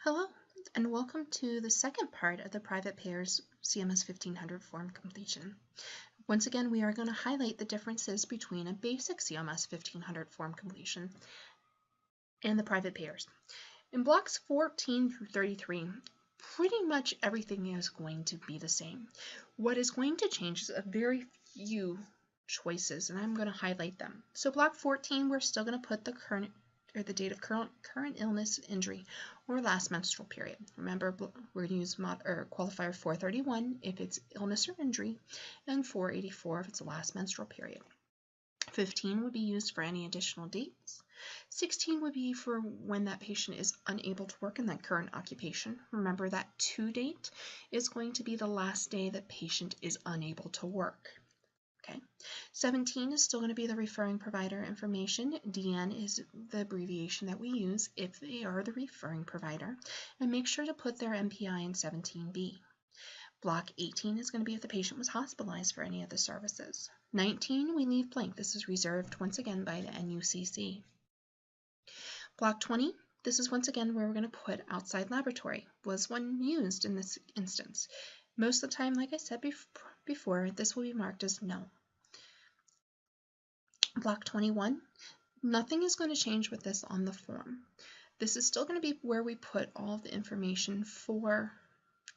Hello, and welcome to the second part of the Private Payers CMS 1500 form completion. Once again, we are going to highlight the differences between a basic CMS 1500 form completion and the private payers. In blocks 14 through 33, pretty much everything is going to be the same. What is going to change is a very few choices, and I'm going to highlight them. So block 14, we're still going to put the the date of current illness, injury, or last menstrual period. Remember, we're going to use qualifier 431 if it's illness or injury, and 484 if it's the last menstrual period. 15 would be used for any additional dates. 16 would be for when that patient is unable to work in that current occupation. Remember, that to date is going to be the last day that patient is unable to work. Okay. 17 is still going to be the referring provider information. DN is the abbreviation that we use if they are the referring provider. And make sure to put their MPI in 17B. Block 18 is going to be if the patient was hospitalized for any of the services. 19, we leave blank. This is reserved once again by the NUCC. Block 20, this is once again where we're going to put outside laboratory. Was one used in this instance? Most of the time, like I said before, this will be marked as no. Block 21, nothing is going to change with this on the form. This is still going to be where we put all of the information for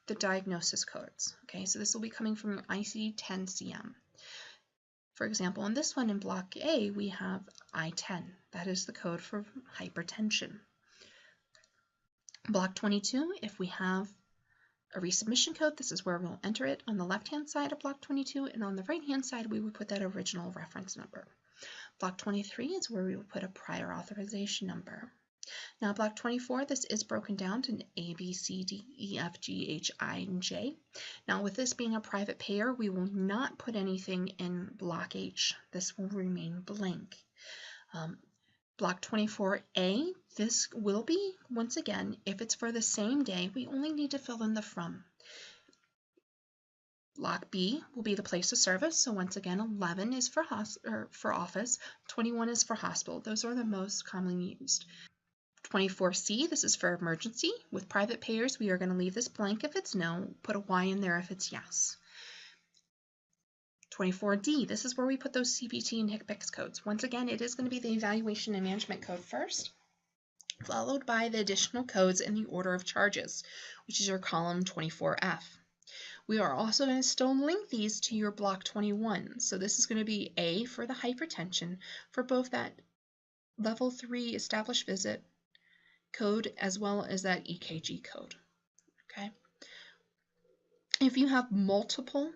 the diagnosis codes. Okay, so this will be coming from your ICD-10-CM. For example, in this one in Block A, we have I-10. That is the code for hypertension. Block 22, if we have a resubmission code, this is where we'll enter it on the left-hand side of Block 22, and on the right-hand side, we would put that original reference number. Block 23 is where we would put a prior authorization number. Now, Block 24, this is broken down to A, B, C, D, E, F, G, H, I, and J. Now, with this being a private payer, we will not put anything in Block H. This will remain blank. Block 24A, this will be, once again, if it's for the same day, we only need to fill in the from. Block B will be the place of service. So once again, 11 is for office, 21 is for hospital. Those are the most commonly used. 24C, this is for emergency. With private payers, we are going to leave this blank if it's no, put a Y in there if it's yes. 24D, this is where we put those CPT and HCPCS codes. Once again, it is going to be the evaluation and management code first, followed by the additional codes in the order of charges, which is your column 24F. We are also going to still link these to your block 21. So this is going to be A for the hypertension for both that level 3 established visit code as well as that EKG code. Okay. If you have multiple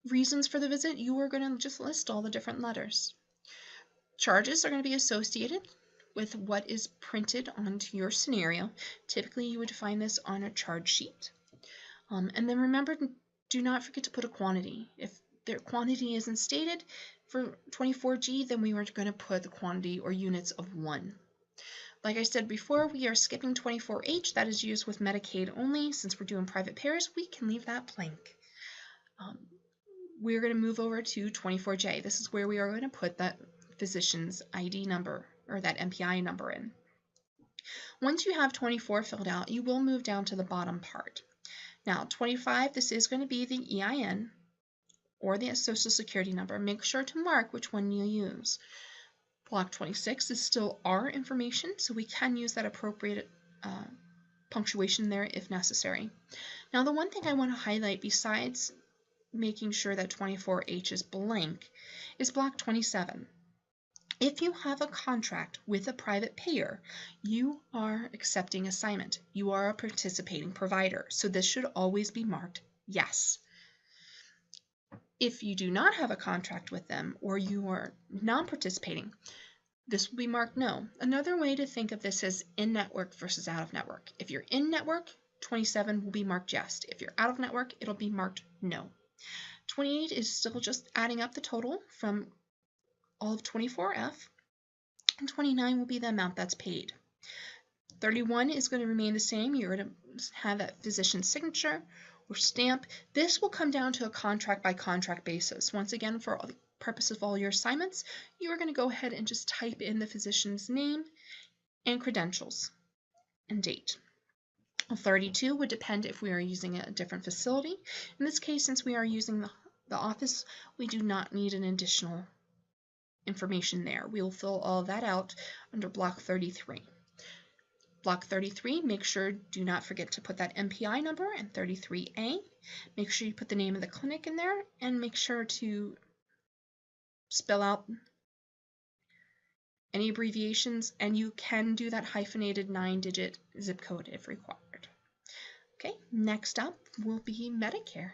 reasons for the visit, you are going to just list all the different letters. Charges are going to be associated with what is printed onto your scenario. Typically, you would find this on a charge sheet. And then remember, do not forget to put a quantity. If their quantity isn't stated for 24G, then we were going to put the quantity or units of 1. Like I said before, we are skipping 24H. That is used with Medicaid only. Since we're doing private payers, we can leave that blank. We're going to move over to 24J. This is where we are going to put that physician's ID number or that MPI number in. Once you have 24 filled out, you will move down to the bottom part. Now, 25, this is going to be the EIN or the Social Security number. Make sure to mark which one you use. Block 26 is still our information, so we can use that appropriate punctuation there if necessary. Now, the one thing I want to highlight besides making sure that 24H is blank is block 27. If you have a contract with a private payer, you are accepting assignment. You are a participating provider, so this should always be marked yes. If you do not have a contract with them or you are non-participating, this will be marked no. Another way to think of this is in-network versus out-of-network. If you're in-network, 27 will be marked yes. If you're out-of-network, it'll be marked no. 28 is still just adding up the total from all of 24F, and 29 will be the amount that's paid. 31 is going to remain the same. You're going to have that physician's signature or stamp. This will come down to a contract by contract basis. Once again, for all the purposes of all your assignments, you are going to go ahead and just type in the physician's name and credentials. and date. 32 would depend if we are using a different facility. In this case, since we are using the office, we do not need an additional information there. We will fill all that out under block 33. Block 33, make sure, do not forget to put that MPI number, and 33A, make sure you put the name of the clinic in there, and make sure to spell out any abbreviations, and you can do that hyphenated 9-digit zip code if required. Okay, next up will be Medicare.